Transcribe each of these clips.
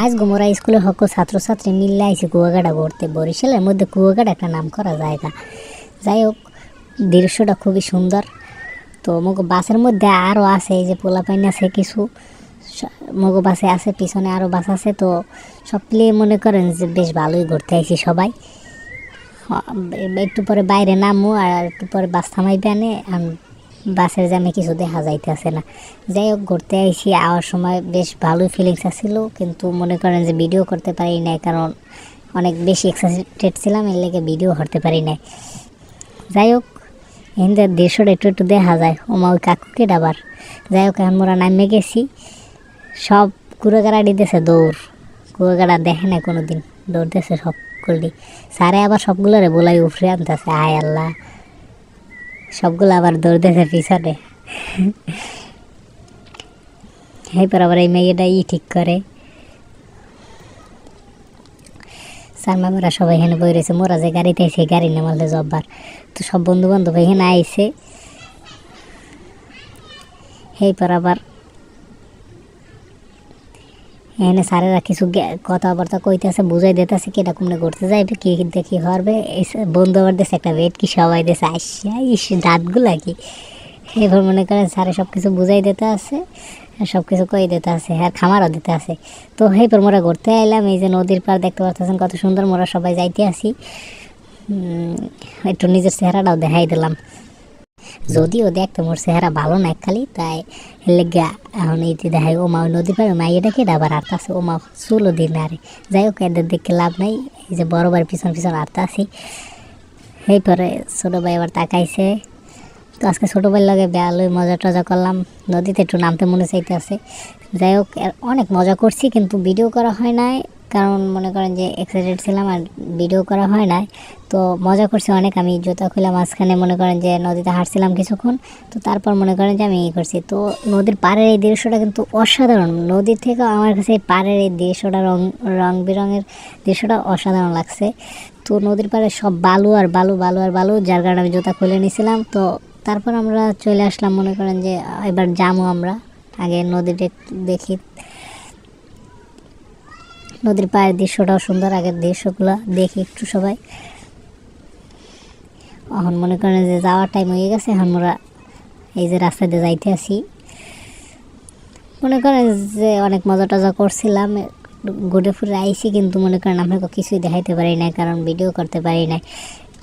আজ গোমরা স্কুলে হক ছাত্রছাত্রী মিললে আইসি কুয়াকাটা ঘুরতে। বরিশালের মধ্যে কুয়াকাটা একটা নাম করা জায়গা। যাই হোক, দৃশ্যটা খুবই সুন্দর। তো মগো বাসের মধ্যে আরও আছে, এই যে পোলাপাইন আছে কিছু, মগো বাসে আছে, পিছনে আরও বাস আছে। তো সব মিলিয়ে মনে করেন যে বেশ ভালোই ঘুরতে আইসি সবাই। একটু পরে বাইরে নামবো আর একটু পরে বাস থামাইবে আনে, বাসের জ্যামে কিছু দেখা যাইতেছে না। যাই হোক, ঘুরতে আইসি, আওয়ার সময় বেশ ভালোই ফিলিংস আসছিল, কিন্তু মনে করেন যে ভিডিও করতে পারি নাই, কারণ অনেক বেশি এক্সাইটেড ছিলাম, এর লেগে ভিডিও করতে পারি নাই। যাই হোক, এখানকার দৃশ্যটা একটু একটু দেখা যায়। ওমা ওই কাকুকে ডাবার। যাই হোক, এখন মোরা নামে গেছি, সব কুড়াগাড়া দিতেছে দৌড়। কুড়াগাড়া দেখে না কোনো দিন, দৌড়তেছে সবগুলি। সারে আবার সবগুলোরে বলাই উফরে আনতেছে, আয় আল্লাহ, সবগুলো আবার দৌড়তেছে পিছনে। এরপর আবার এই মেয়েটা ঠিক করে। স্যার ম্যামেরা সবাই এখানে বই রয়েছে, মোরা যে গাড়িতে আইসে গাড়ি নামালে জব্বার। তো সব বন্ধু বান্ধব এখানে আইসে। এরপর আবার এখানে স্যারেরা কিছু কথাবার্তা কইতেছে, বুঝাই দিতেছে কি এটা কমনে ঘুরতে যাইবে, কি দেখি হরবে। বন্ধু আবার দেশে একটা ওয়েট কি সবাই দেশে আসছে দাঁতগুলা কি। এবার মনে করেন স্যারে সব কিছু বুঝাই দিতে আছে, সব কিছু কই দিতে আছে, আর খামারও দিতে আছে। তো এরপর মোরা ঘুরতে আইলাম, এই যে নদীর পার দেখতে পাচ্ছেন কত সুন্দর, মোরা সবাই যাইতে আসি। একটু নিজের চেহারাটাও দেখাই দিলাম, যদিও দেখতে মোর চেহারা ভালো না খালি, তাই লেগা এখন এই দেখাই। ওমা ওই নদীর পাড়ে মাইয়াটাকে আবার আটটা আছে, ওমা চুলো দিন আরে। যাই হোক, এদের দেখে লাভ নাই, এই যে বড় ভাইয়ের পিছন পিছন আটটা আছি। এই পরে ছোটো ভাই আবার তাকাইছে। তো আজকে ছোটো ভাইয়ের লগে বেয়ালই মজা টজা করলাম, নদীতে একটু নামতে মনে চাইতে আছে। যাই হোক, অনেক মজা করছি, কিন্তু ভিডিও করা হয় নাই, কারণ মনে করেন যে এক্সাইটেড ছিলাম আর ভিডিও করা হয় নাই। তো মজা করছি অনেক। আমি জুতা খুলে মাঝখানে মনে করেন যে নদীতে হাঁটছিলাম কিছুক্ষণ, তো তারপর মনে করেন যে আমি করছি। তো নদীর পাড়ের এই দৃশ্যটা কিন্তু অসাধারণ। নদীর থেকে আমার কাছে এই পাড়ের এই দৃশ্যটা রং বেরঙের দৃশ্যটা অসাধারণ লাগছে। তো নদীর পাড়ে সব বালু আর বালু, বালু আর বালু, যার কারণে আমি জুতা খুলে নিয়েছিলাম। তো তারপর আমরা চলে আসলাম, মনে করেন যে এবার যাবো আমরা, আগে নদীটা দেখি। নদীর পাড়ের দৃশ্যটাও সুন্দর, আগের দৃশ্যগুলো দেখি একটু সবাই। এখন মনে করেন যে যাওয়ার টাইম হয়ে গেছে, এখন আমরা এই যে রাস্তা দিয়ে যাইতে আসি। মনে করেন যে অনেক মজা টজা করছিলাম, ঘুরে ফুরে আইসি, কিন্তু মনে করেন আপনাকে কিছুই দেখাইতে পারি না, কারণ ভিডিও করতে পারি না।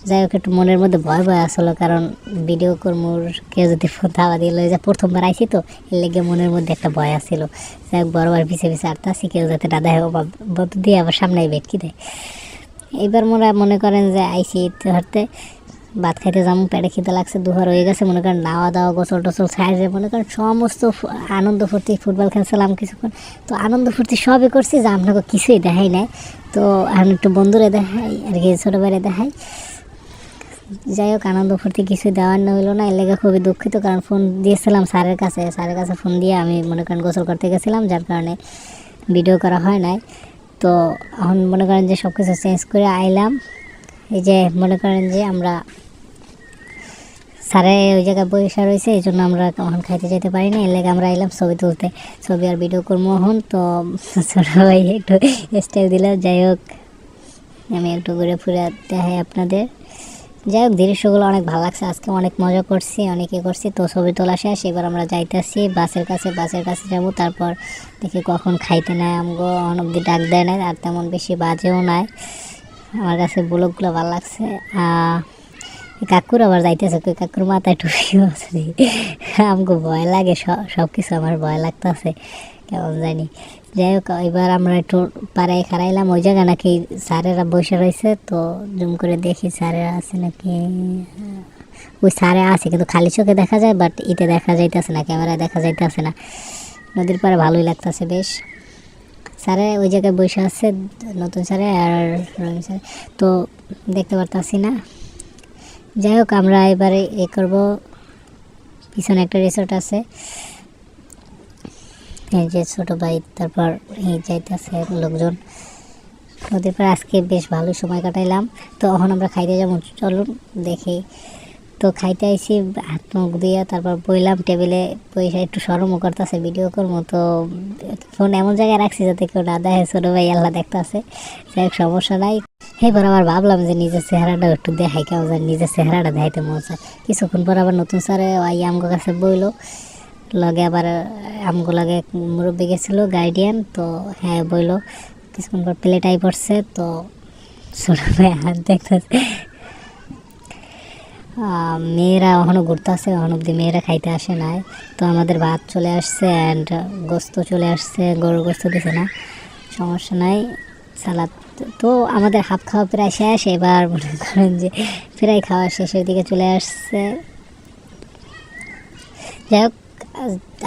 যাই হোক, একটু মনের মধ্যে ভয় ভয় আসলো, কারণ ভিডিও করমোর কেউ যদি ধাওয়া দিল, যে প্রথমবার আইসি তো এর লেগে মনের মধ্যে একটা ভয় আসছিল। যাই হোক, বড়বার পিছিয়ে পিছিয়ে আটতে আসি, কেউ যাতে না দেয়, বন্ধু দিয়ে আবার সামনে বেটকি দেয়। এইবার মোরা মনে করেন যে আইসি হাঁটতে, ভাত খাইতে যাবো, পেটে খিদে লাগছে, দুহার হয়ে গেছে। মনে করেন নাওয়া দাওয়া গোসল টোসল সাইডে মনে করেন সমস্ত আনন্দ ফুর্তি, ফুটবল খেলছিলাম কিছুক্ষণ। তো আনন্দ ফুর্তি সবই করছি, যে আপনাকে কিছুই দেখাই নাই। তো এখন একটু বন্ধুরে দেখাই আর কি, ছোটো বাইরে দেখাই। যাই হোক, আনন্দ ফুর্তি কিছু দেওয়ার হইলো না, এর লেগে খুবই দুঃখিত, কারণ ফোন দিয়েছিলাম স্যারের কাছে ফোন দিয়ে আমি মনে করেন গোসল করতে গেছিলাম, যার কারণে ভিডিও করা হয় নাই। তো এখন মনে করেন যে সব কিছু চেঞ্জ করে আইলাম। এই যে মনে করেন যে আমরা স্যারে ওই জায়গায় বসে রয়েছে, এই জন্য আমরা এখন খাইতে যেতে পারি না, এর লেগে আমরা আইলাম ছবি তুলতে, ছবি আর ভিডিও করবো এখন। তো ছোটো ভাই একটু স্টাইল দিল। যাই হোক, আমি একটু ঘুরে ফুরে দেখাই আপনাদের। যাই হোক, দৃশ্যগুলো অনেক ভালো লাগছে, আজকে অনেক মজা করছি, অনেকে করছি। তো ছবি তোলা শেষ, এবার আমরা যাইতেছি বাসের কাছে যাবো। তারপর দেখি কখন খাইতে নেয়, আমগো অন অব্দি ডাক দেয় না, আর তেমন বেশি বাজেও নাই। আমার কাছে ব্লগগুলো ভালো লাগছে। কাকুর আবার যাইতেছে, কই কাকুর মাথায় টুপি আছে, আমাকে ভয় লাগে, সব কিছু আমার ভয় লাগতেছে কেমন জানি। যাই হোক, এবার আমরা একটু পাড়ায় খারাইলাম, ওই জায়গা নাকি স্যারেরা বসে রয়েছে। তো জুম করে দেখি স্যারেরা আছে নাকি। ওই স্যারে আছে, কিন্তু খালি চোখে দেখা যায়, বাট ইতে দেখা যাইতেছে না, ক্যামেরায় দেখা যাইতেছে না। নদীর পাড়ে ভালোই লাগতেছে বেশ। স্যারে ওই জায়গায় বসে আছে, নতুন স্যারে আর রঙিন স্যারে, তো দেখতে পারতাছি না। যাই হোক, আমরা এবারে করবো, পিছনে একটা রিসোর্ট আছে, এই যে ছোটো ভাই, তারপর এই যাইতেছে লোকজন নদীর পর। আজকে বেশ ভালো সময় কাটাইলাম। তো এখন আমরা খাইতে যাবো, চলুন দেখি তো খাইতে আইসি, হাত মুখ দিয়ে তারপর বইলাম টেবিলে, পয়সা একটু সরমও করতেছে ভিডিও করবো, তো ফোন এমন জায়গায় রাখছি যাতে কেউ না দেখে, ছোটো ভাই আল্লাহ দেখতেছে, যাই হোক সমস্যা নাই। এবার আবার ভাবলাম যে নিজের চেহারাটা একটু দেখাই, কেমন যায় নিজের চেহারাটা দেখাইতে মন চায়। কিছুক্ষণ পর আবার নতুন স্যারে ওই আমগো কাছে বইলো, লগে আবার আমগো লাগে মুরব্বী গেছিলো গার্ডিয়ান, তো হ্যাঁ বইলো। কিছুক্ষণ পর প্লেট আই পড়ছে, তো ছোটো ভাই হাত দেখতেছে। মেয়েরা এখনও ঘুরতে আসে, এখন অব্দি মেয়েরা খাইতে আসে নাই। তো আমাদের ভাত চলে আসছে অ্যান্ড গোস্ত চলে আসছে, গরুর গোস্ত দিছে না, সমস্যা নাই। সালাদ তো আমাদের হাফ খাওয়া প্রায় শেষ, এবার মনে করেন যে প্রায় খাওয়া শেষের দিকে চলে আসছে। যাই হোক,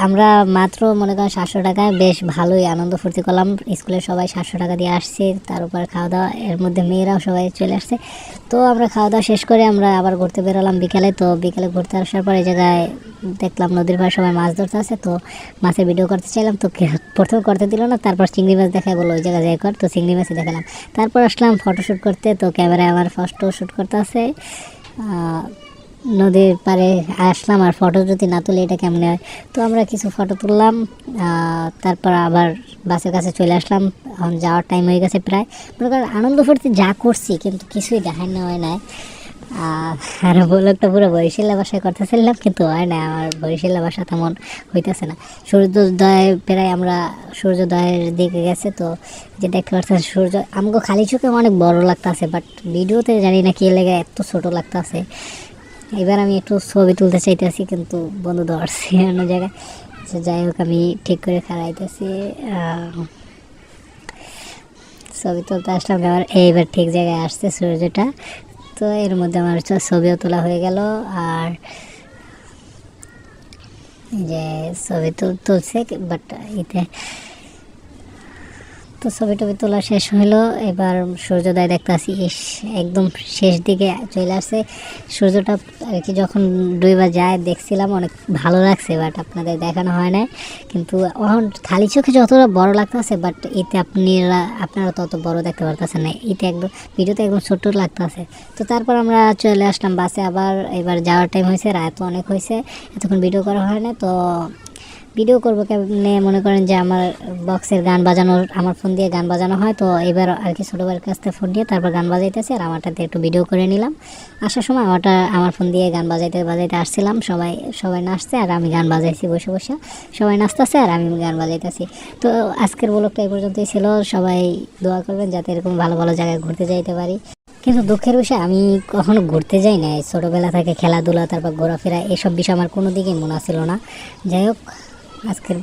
আমরা মাত্র মনে করেন 700 টাকায় বেশ ভালোই আনন্দ ফুর্তি করলাম। স্কুলের সবাই 700 টাকা দিয়ে আসছে, তার উপর খাওয়া দাওয়া, এর মধ্যে মেয়েরাও সবাই চলে আসছে। তো আমরা খাওয়া দাওয়া শেষ করে আমরা আবার ঘুরতে বেরোলাম বিকালে। তো বিকালে ঘুরতে আসার পর এই জায়গায় দেখলাম নদীর পাড়ে সবাই মাছ ধরতে আছে, তো মাছের ভিডিও করতে চাইলাম, তো প্রথমে করতে দিল না, তারপর চিংড়ি মাছ দেখায় বললো ওই জায়গায় যাই কর, তো চিংড়ি মাছই দেখালাম। তারপর আসলাম ফটোশ্যুট করতে, তো ক্যামেরায় আমার ফটো শ্যুট করতে আছে। নদীর পাড়ে আসলাম, আর ফটো যদি না তুলে এটা কেমনে হয়, তো আমরা কিছু ফটো তুললাম। তারপর আবার বাসের কাছে চলে আসলাম, এখন যাওয়ার টাইম হয়ে গেছে প্রায়। মনে করেন আনন্দ ফুর্তি যা করছি কিন্তু কিছুই দেখানো হয় না। আর ব্লগটা পুরো বরিশালের বাসায় করতেছিলাম, কিন্তু হয় না, আমার বরিশালের বাসা তেমন হইতেছে না। সূর্যোদয় প্রায় আমরা সূর্যোদয়ের দিকে গেছে, তো যে দেখতে পাচ্ছেন সূর্য আমাকে খালি চোখে অনেক বড় লাগতেছে, বাট ভিডিওতে জানি না কি লেগে এত ছোট লাগতেছে। এবার আমি একটু ছবি তুলতে চাইতেছি, কিন্তু বন্ধু ধরছি অন্য জায়গায়। যাই হোক, আমি ঠিক করে খাড়াইতেছি, ছবি তুলতে আসলাম। এইবার ঠিক জায়গায় আসছে সূর্যটা, তো এর মধ্যে আমার ছবিও তোলা হয়ে গেল। আর যে ছবি তুলছে, বাট এতে তো ছবি টবি তোলা শেষ হলো। এবার সূর্যোদয় দেখতে আসি, একদম শেষ দিকে চলে আসছে সূর্যটা আর কি। যখন ডুইবা যায় দেখছিলাম, অনেক ভালো লাগছে, বাট আপনাদের দেখানো হয় না। কিন্তু এখন খালি চোখে যতটা বড় লাগতেছে, বাট এতে আপনারা তত বড় দেখতে পারতেছেন না, এতে একদম ভিডিওতে একদম ছোট্ট লাগতেছে। তো তারপর আমরা চলে আসলাম বাসে আবার। এবার যাওয়ার টাইম হয়েছে, রাত অনেক হয়েছে, এতক্ষণ ভিডিও করা হয় না। তো ভিডিও করবো কেমনে, মনে করেন যে আমার বক্সের গান বাজানোর, আমার ফোন দিয়ে গান বাজানো হয়, তো এবার আর কি ছোটো ভাইয়ের কাছ থেকে ফোন দিয়ে তারপর গান বাজাইতেছি, আর আমারটাতে একটু ভিডিও করে নিলাম। আসার সময় আমার ফোন দিয়ে গান বাজাইতে আসছিলাম, সবাই নাচছে আর আমি গান বাজাইছি বসে বসে, সবাই নাচতেছে আর আমি গান বাজাইতেছি। তো আজকের ব্লগটা এই পর্যন্তই ছিল। সবাই দোয়া করবেন যাতে এরকম ভালো ভালো জায়গায় ঘুরতে যাইতে পারি। কিন্তু দুঃখের বিষয় আমি কখনো ঘুরতে যাই না, ছোটোবেলা থেকে খেলাধুলা তারপর ঘোরাফেরা এসব বিষয় আমার কোনো দিকেই মনে ছিল না। যাই হোক, আজকের